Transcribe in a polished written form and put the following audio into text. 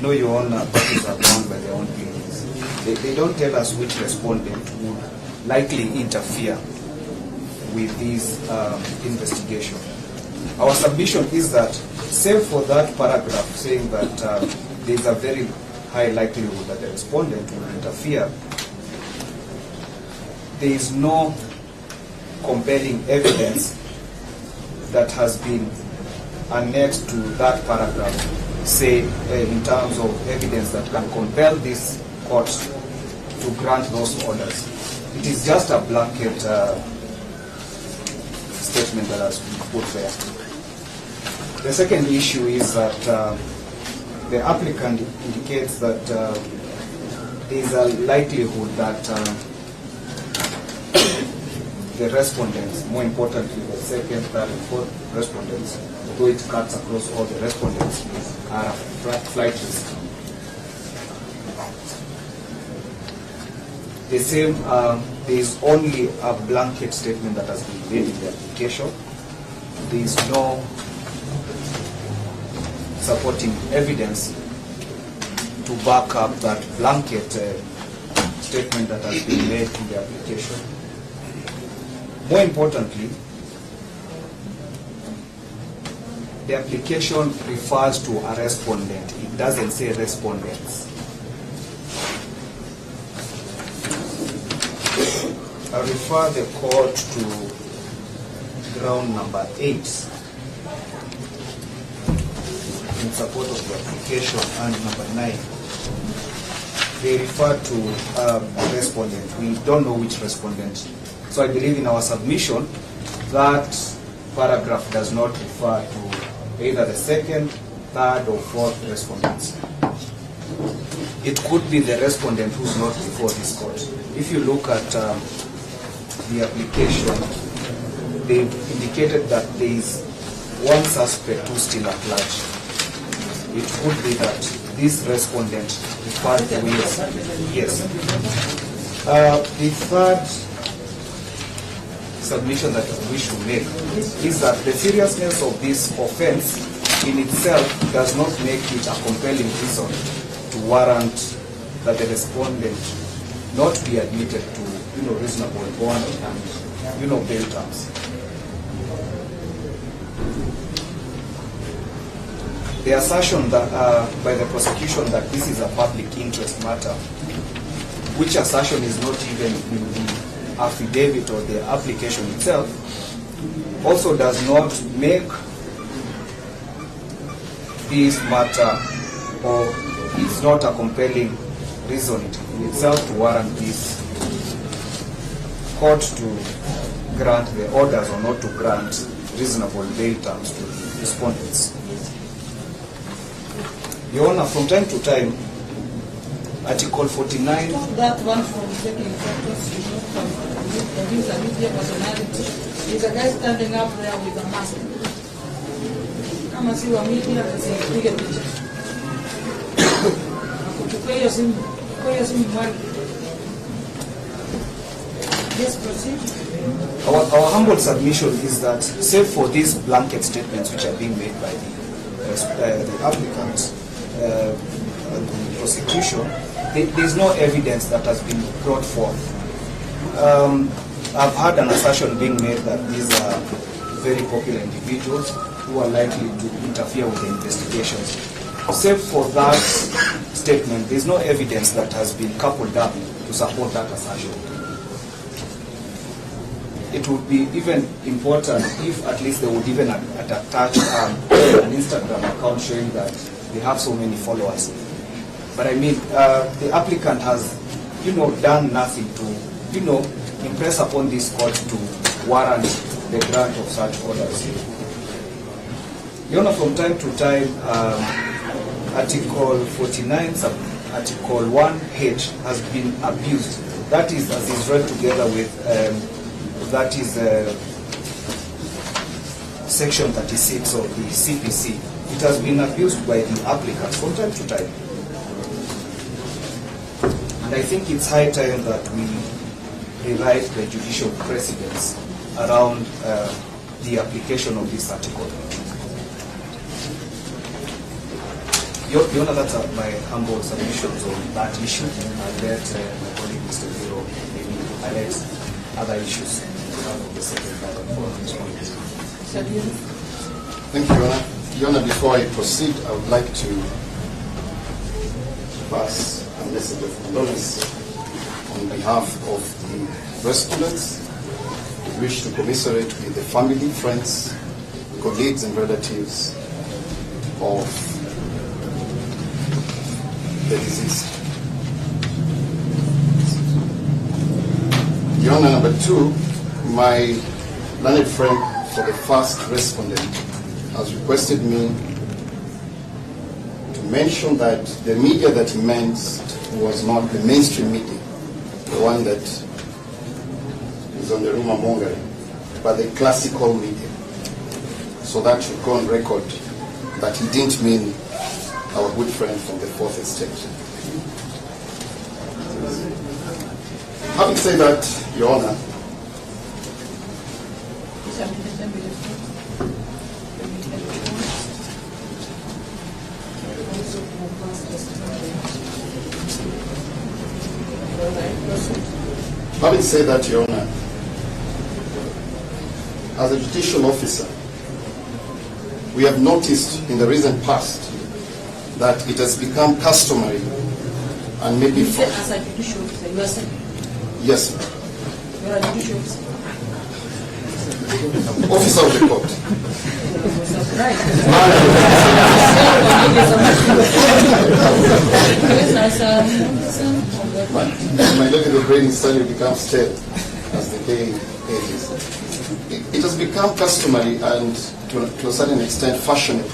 know your own parties are bound by their own pleadings. They don't tell us which respondent would likely interfere with this investigation. Our submission is that, save for that paragraph saying that there is a very high likelihood that the respondent will interfere, there is no compelling evidence that has been annexed to that paragraph, say in terms of evidence that can compel this court to grant those orders. It is just a blanket statement that has been put there. The second issue is that the applicant indicates that there is a likelihood that the respondents, more importantly the second, third, and fourth respondents, although it cuts across all the respondents, are flight risk. The same, there is only a blanket statement that has been made in the application. There is no supporting evidence to back up that blanket statement that has been made in the application. More importantly, the application refers to a respondent. It doesn't say respondents. I refer the court to ground number 8 in support of the application, and number 9. They refer to a respondent. We don't know which respondent. So I believe in our submission that paragraph does not refer to either the second, third, or fourth respondents. It could be the respondent who's not before this court. If you look at the application, they've indicated that there is one suspect who's still at large. It could be that this respondent referred to yes. The third submission that we should make is that the seriousness of this offense in itself does not make it a compelling reason to warrant that the respondent not be admitted to reasonable bond and bail terms. The assertion that by the prosecution that this is a public interest matter, which assertion is not even in the affidavit or the application itself, also does not make this matter, or it's not a compelling reason in itself to warrant this court to grant the orders or not to grant reasonable bail terms to the respondents. Your Honor, from time to time, Article 49. That one from taking photos, from his media personality. There's a guy standing up there with a mask. Kama si wa media, asipige picha. Akuchukua hiyo simu mwali. Yes, proceed. Our humble submission is that, save for these blanket statements which are being made by the applicant and the prosecution, there is no evidence that has been brought forth. I've heard an assertion being made that these are very popular individuals who are likely to interfere with the investigations. Save for that statement, there is no evidence that has been coupled up to support that assertion. It would be even important if at least they would even attach an Instagram account showing that they have so many followers. But I mean, the applicant has, done nothing to, impress upon this court to warrant the grant of such orders. From time to time, Article 49, Article 1H has been abused. That is, as is read together with, that is Section 36 of the CPC. It has been abused by the applicants from time to time. And I think it's high time that we rewrite the judicial precedents around the application of this article. Your Honor, that's my humble submissions on that issue. I'll let my colleague Mr. Biro maybe highlight other issues of the second for response. Thank you, Your Honor. Your Honor, before I proceed, I would like to pass a message of condolence on behalf of the respondents. We wish to commiserate with the family, friends, colleagues, and relatives of the deceased. Your Honor, number two, my learned friend for the first respondent has requested me to mention that the media that he meant was not the mainstream media, the one that is on the rumor mongering, but the classical media. So that should go on record that he didn't mean our good friend from the Fourth Estate. Having said that, Your Honor, having said that, Your Honor, as a judicial officer, we have noticed in the recent past that it has become customary and maybe You said as a judicial officer, you are saying? Yes, ma'am. You are a judicial officer. Officer of the court. Right. My look at the brain is starting to become stale as the day ages. It has become customary and to a certain extent fashionable